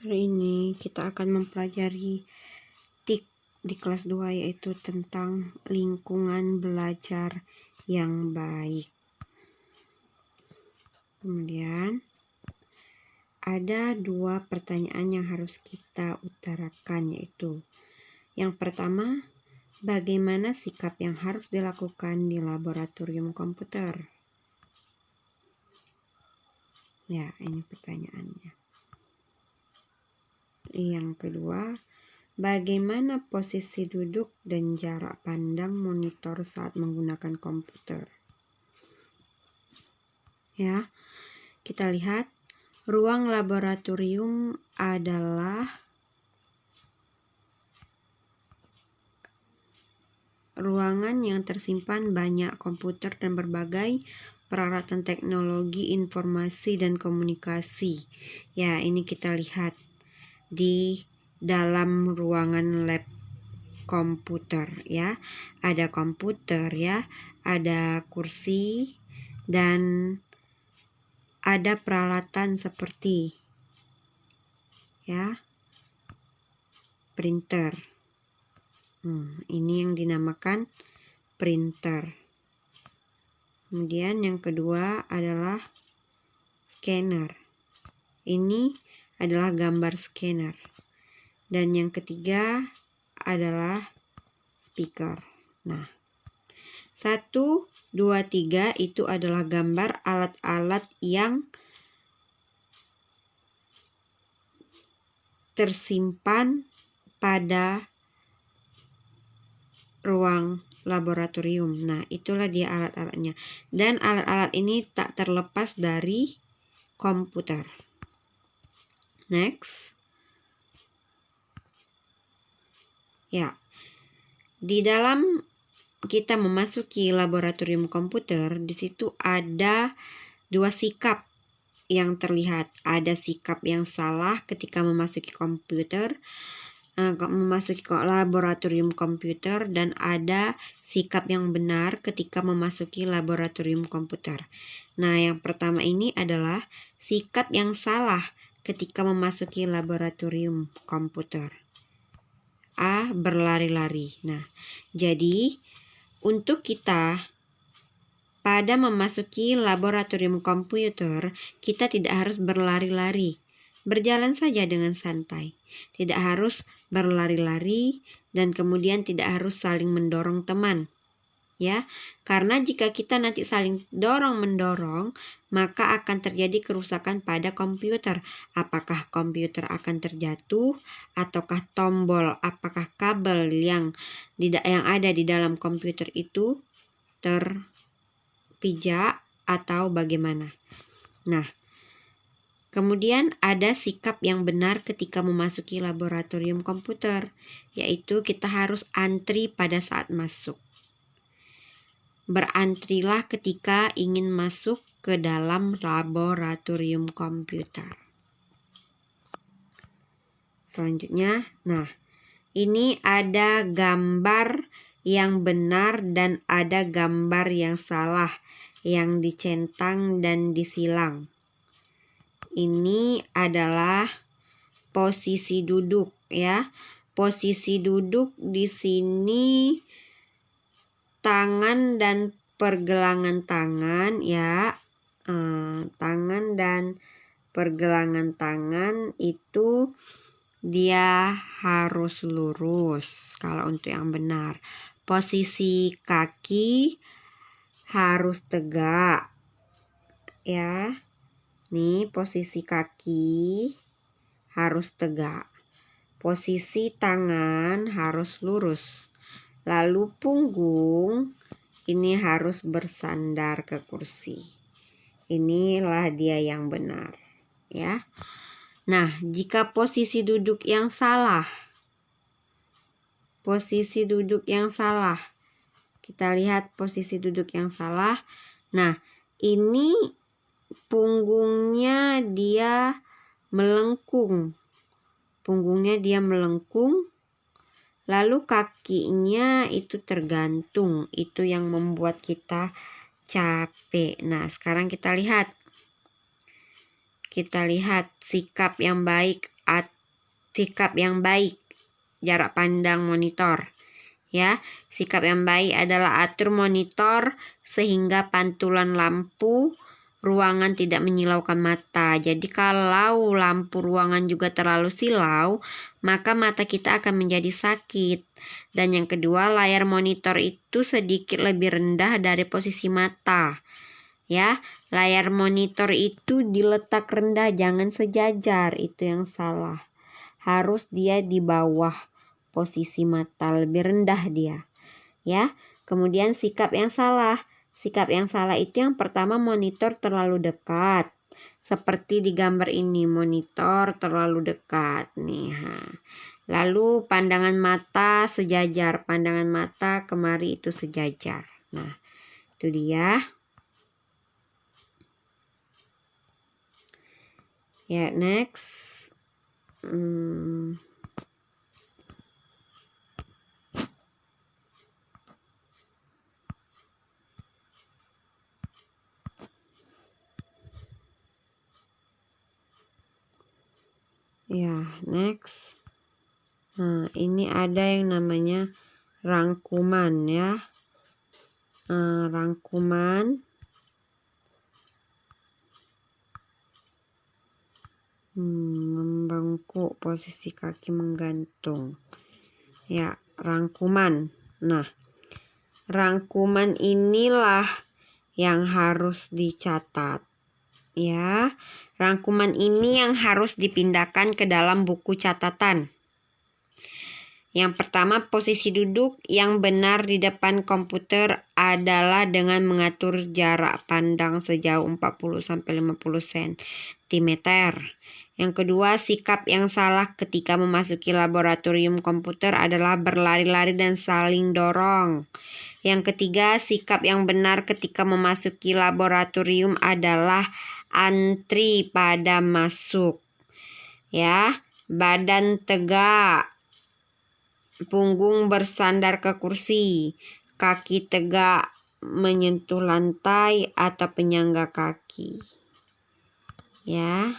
Hari ini kita akan mempelajari TIK di kelas 2, yaitu tentang lingkungan belajar yang baik. Kemudian ada 2 pertanyaan yang harus kita utarakan, yaitu yang pertama, bagaimana sikap yang harus dilakukan di laboratorium komputer? Ya, ini pertanyaannya. Yang kedua, bagaimana posisi duduk dan jarak pandang monitor saat menggunakan komputer? Ya, kita lihat ruang laboratorium adalah ruangan yang tersimpan banyak komputer dan berbagai peralatan teknologi informasi dan komunikasi. Ya, ini kita lihat di dalam ruangan lab komputer, ya. Ada komputer, ya, ada kursi, dan ada peralatan seperti printer. Ini yang dinamakan printer. Kemudian yang kedua adalah scanner. Ini adalah gambar scanner. Dan yang ketiga adalah speaker. Nah, 1, 2, 3 itu adalah gambar alat-alat yang tersimpan pada ruang laboratorium. Nah, itulah dia alat-alatnya. Dan alat-alat ini tak terlepas dari komputer. Next. Ya. Di dalam kita memasuki laboratorium komputer, di situ ada 2 sikap yang terlihat. Ada sikap yang salah ketika memasuki laboratorium komputer, dan ada sikap yang benar ketika memasuki laboratorium komputer. Nah, yang pertama ini adalah sikap yang salah ketika memasuki laboratorium komputer. A. Berlari-lari. Nah, jadi untuk kita pada memasuki laboratorium komputer, kita tidak harus berlari-lari. Berjalan saja dengan santai. Tidak harus berlari-lari dan kemudian tidak harus saling mendorong teman. Ya, karena jika kita nanti saling dorong-mendorong, maka akan terjadi kerusakan pada komputer. Apakah komputer akan terjatuh, ataukah tombol, apakah kabel yang ada di dalam komputer itu terpijak atau bagaimana. Nah, kemudian ada sikap yang benar ketika memasuki laboratorium komputer, yaitu kita harus antri pada saat masuk. Berantrilah ketika ingin masuk ke dalam laboratorium komputer. Selanjutnya, nah, ini ada gambar yang benar dan ada gambar yang salah, yang dicentang dan disilang. Ini adalah posisi duduk, ya. Posisi duduk di sini tangan dan pergelangan tangan, ya. Tangan dan pergelangan tangan itu dia harus lurus kalau untuk yang benar. Posisi kaki harus tegak, ya. Nih, posisi kaki harus tegak. Posisi tangan harus lurus. Lalu punggung ini harus bersandar ke kursi. Inilah dia yang benar, ya. Nah, jika posisi duduk yang salah. Kita lihat posisi duduk yang salah. Nah, ini punggungnya dia melengkung. Lalu kakinya itu tergantung. Itu yang membuat kita capek. Nah, sekarang kita lihat sikap yang baik sikap yang baik, jarak pandang monitor. Ya, sikap yang baik adalah atur monitor sehingga pantulan lampu ruangan tidak menyilaukan mata. Jadi kalau lampu ruangan juga terlalu silau, maka mata kita akan menjadi sakit. Dan yang kedua, layar monitor itu sedikit lebih rendah dari posisi mata. Ya, layar monitor itu diletak rendah, jangan sejajar, itu yang salah. Harus dia di bawah posisi mata, lebih rendah dia. Ya, kemudian sikap yang salah. Sikap yang salah itu yang pertama, monitor terlalu dekat. Seperti di gambar ini, monitor terlalu dekat nih. Lalu pandangan mata sejajar, pandangan mata kemari itu sejajar. Nah, itu dia. Ya, next. Ya, next. Nah, ini ada yang namanya rangkuman ya. Rangkuman. Membengkuk, posisi kaki menggantung. Ya, rangkuman. Nah, rangkuman inilah yang harus dicatat. Ya, rangkuman ini yang harus dipindahkan ke dalam buku catatan. Yang pertama, posisi duduk yang benar di depan komputer adalah dengan mengatur jarak pandang sejauh 40-50 cm. Yang kedua, sikap yang salah ketika memasuki laboratorium komputer adalah berlari-lari dan saling dorong. Yang ketiga, sikap yang benar ketika memasuki laboratorium adalah antri pada masuk. Ya, badan tegak, punggung bersandar ke kursi, kaki tegak menyentuh lantai atau penyangga kaki. Ya.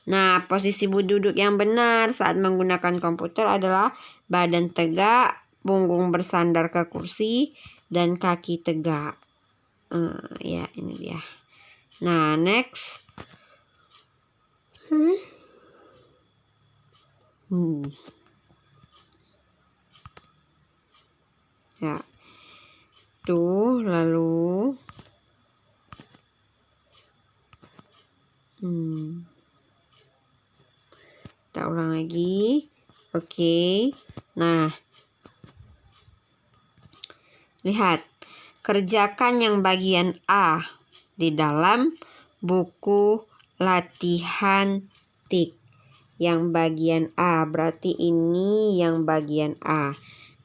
Nah, posisi duduk yang benar saat menggunakan komputer adalah badan tegak, punggung bersandar ke kursi, dan kaki tegak. Ya, ini dia. Nah, next. Ya. Tuh, lalu kita ulang lagi. Oke. Nah, lihat. Kerjakan yang bagian A di dalam buku latihan tik. Yang bagian A, berarti ini yang bagian A.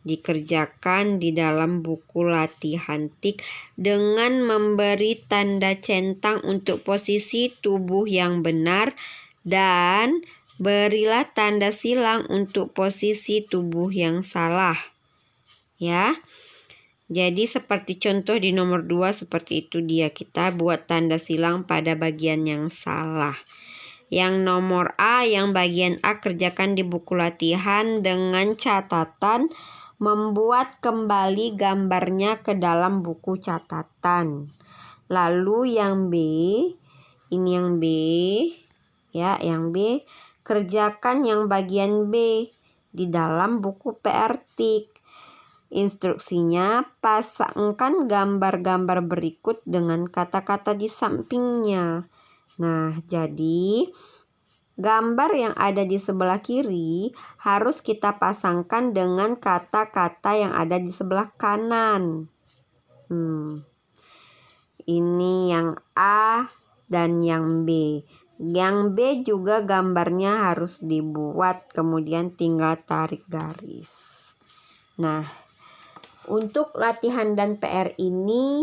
Dikerjakan di dalam buku latihan tik dengan memberi tanda centang untuk posisi tubuh yang benar dan berilah tanda silang untuk posisi tubuh yang salah. Ya. Jadi seperti contoh di nomor 2 seperti itu dia, kita buat tanda silang pada bagian yang salah. Yang nomor A, yang bagian A, kerjakan di buku latihan dengan catatan membuat kembali gambarnya ke dalam buku catatan. Lalu yang B, ini yang B, ya, yang B, kerjakan yang bagian B di dalam buku PR tik. Instruksinya, pasangkan gambar-gambar berikut dengan kata-kata di sampingnya. Nah, jadi gambar yang ada di sebelah kiri harus kita pasangkan dengan kata-kata yang ada di sebelah kanan. Ini yang A dan yang B. Yang B juga gambarnya harus dibuat, kemudian tinggal tarik garis. Nah, untuk latihan dan PR ini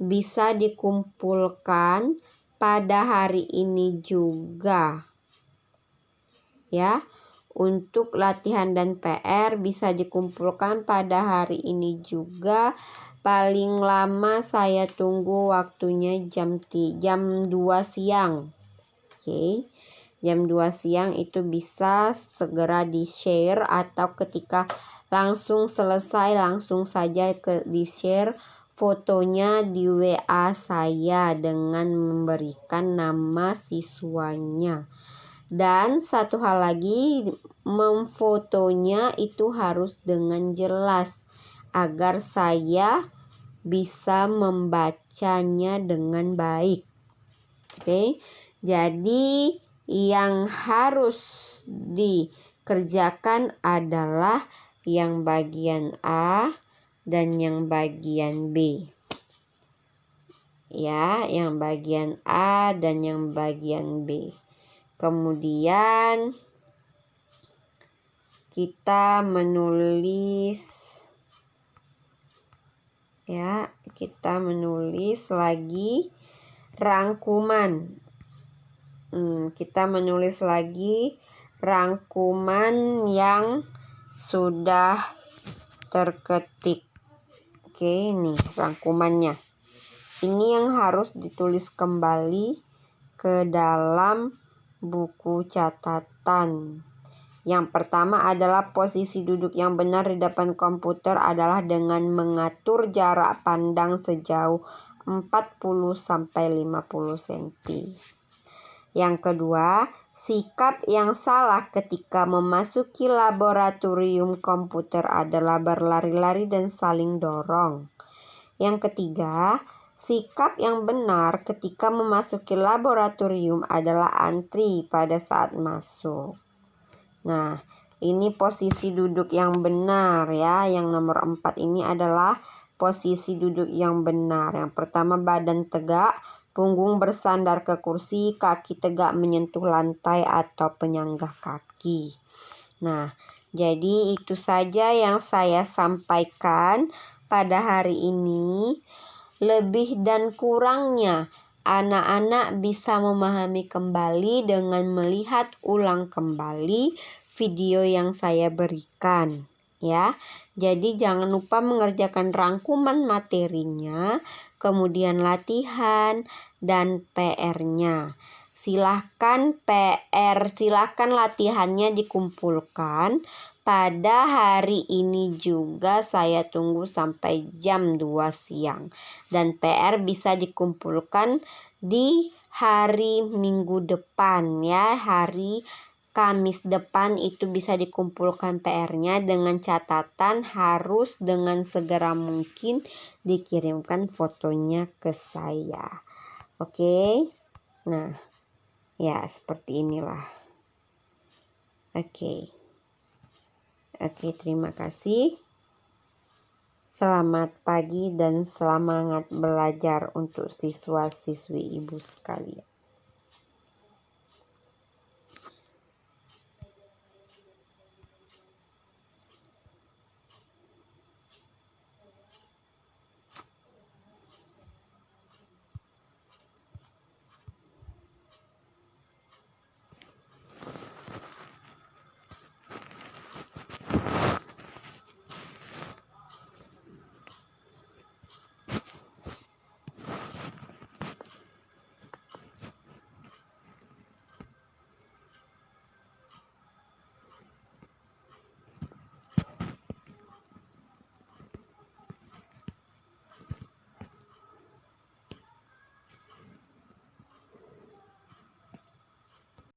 bisa dikumpulkan pada hari ini juga. Ya, untuk latihan dan PR bisa dikumpulkan pada hari ini juga. Paling lama saya tunggu waktunya jam 2 siang. Oke. jam 2 siang itu bisa segera di-share, atau ketika langsung selesai langsung saja di-share fotonya di WA saya dengan memberikan nama siswanya. Dan satu hal lagi, memfotonya itu harus dengan jelas agar saya bisa membacanya dengan baik. Oke, jadi yang harus dikerjakan adalah yang bagian A dan yang bagian B. Ya, yang bagian A dan yang bagian B. Kemudian kita menulis lagi rangkuman. Kita menulis lagi rangkuman yang sudah terketik. Oke, ini rangkumannya. Ini yang harus ditulis kembali ke dalam buku catatan. Yang pertama adalah posisi duduk yang benar di depan komputer adalah dengan mengatur jarak pandang sejauh 40-50 cm. Yang kedua, sikap yang salah ketika memasuki laboratorium komputer adalah berlari-lari dan saling dorong. Yang ketiga, sikap yang benar ketika memasuki laboratorium adalah antri pada saat masuk. Nah, ini posisi duduk yang benar ya. Yang nomor 4 ini adalah posisi duduk yang benar. Yang pertama, badan tegak, punggung bersandar ke kursi, kaki tegak menyentuh lantai atau penyanggah kaki. Nah, jadi itu saja yang saya sampaikan pada hari ini. Lebih dan kurangnya anak-anak bisa memahami kembali dengan melihat ulang kembali video yang saya berikan. Ya, jadi jangan lupa mengerjakan rangkuman materinya, kemudian latihan dan PR-nya. Silahkan latihannya dikumpulkan. Pada hari ini juga saya tunggu sampai jam 2 siang. Dan PR bisa dikumpulkan di hari Minggu depan ya, hari Kamis depan itu bisa dikumpulkan PR-nya dengan catatan harus dengan segera mungkin dikirimkan fotonya ke saya. Oke. Nah, ya seperti inilah. Oke, terima kasih. Selamat pagi dan semangat belajar untuk siswa-siswi ibu sekalian.